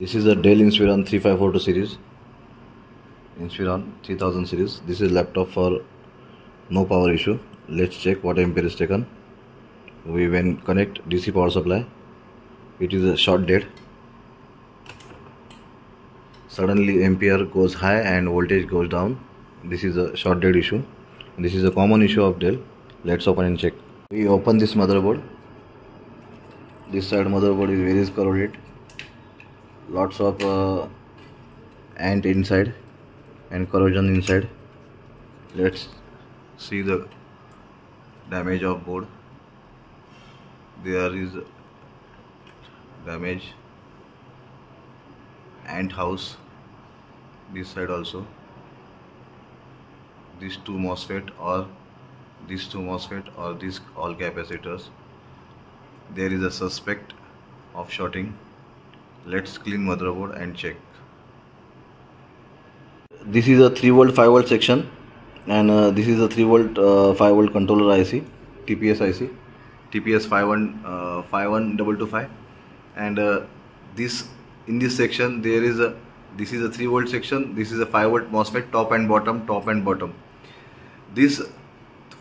This is a Dell Inspiron 3542 series. Inspiron 3000 series. This is laptop for no power issue. Let's check what ampere is taken. We when connect DC power supply, it is a short dead. Suddenly ampere goes high and voltage goes down. This is a short dead issue. This is a common issue of Dell. Let's open and check. We open this motherboard. This side motherboard is very corroded. Lots of ant inside and corrosion inside. Let's see the damage of board. There is damage. Ant house. This side also. These two MOSFET or these all capacitors. There is a suspect of shorting. Let's clean motherboard and check. This is a 3V 5V section, and this is a 3V 5V controller IC, TPS IC, TPS 51225, and this in this section there is a this is a 3V section. This is a 5V MOSFET top and bottom. This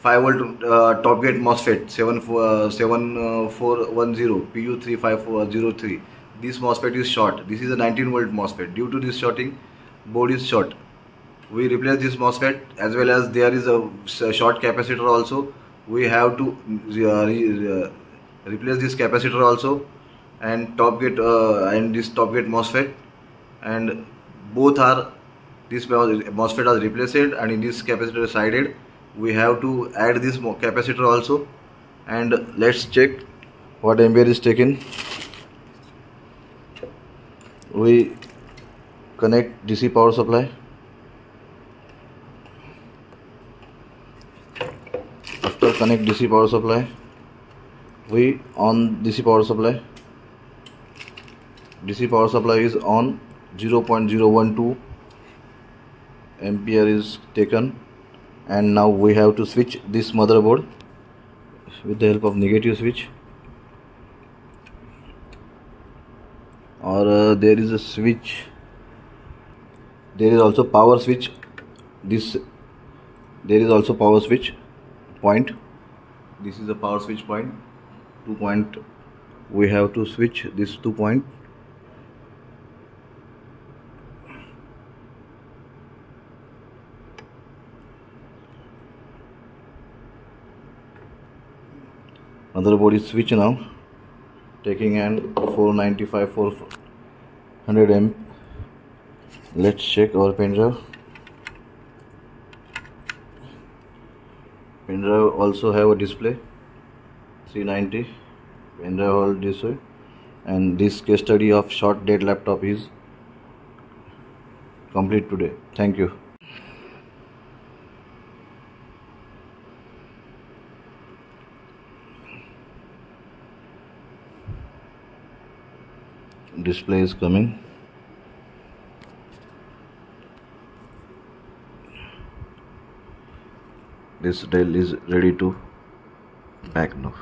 5V top gate MOSFET 7410 PU35403. This MOSFET is short. This is a 19V MOSFET. Due to this shorting, board is short. We replace this MOSFET, as well as there is a short capacitor also. We have to replace this capacitor also, and top gate and this top gate MOSFET, and both are this MOSFET are replaced, and in this capacitor sided we have to add this capacitor also. And let's check what ampere is taken. We connect DC power supply. After connect DC power supply, we on DC power supply. DC power supply is on. 0.012 ampere is taken, and now we have to switch this motherboard with the help of negative switch, or there is a switch. There is also power switch. There is also power switch point. This is a power switch point. 2 point. We have to switch this 2 point. Motherboard is switch now, taking an 495 400 amp. Let's check our pen drive. Pen drive also have a display C90. Pen drive all this way, and this case study of short dead laptop is complete today. Thank you. Display is coming. This Dell is ready to pack now.